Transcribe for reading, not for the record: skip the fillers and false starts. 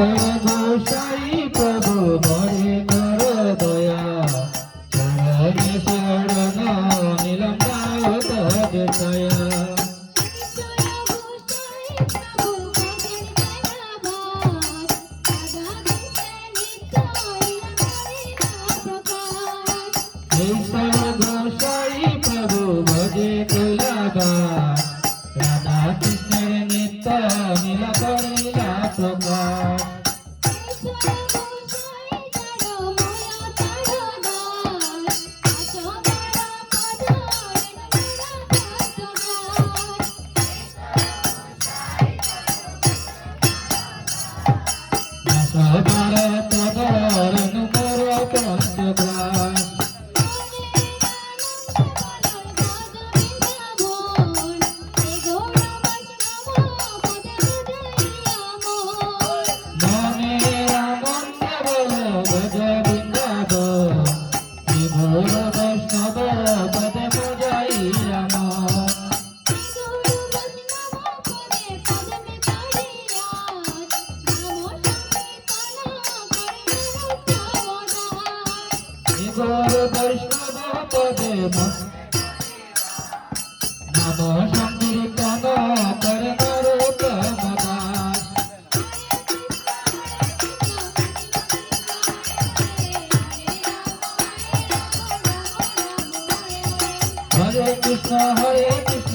গোসাই প্রভু মরে কর দয়া চরণে শরণ নিলাম দাও তজ ছায়া গোসাই প্রভু ভজে তুলাবার রাধা কৃষ্ণের নিত্য নীলা করিলা প্রকাশ ভারত ধরণ কর পঞ্চগ্রাস বৈষ্ণব পদে পূজাই রাম বৈষ্ণব পদে নম সংকীর্তন করে নরোত্তম দাস হরে কৃষ্ণ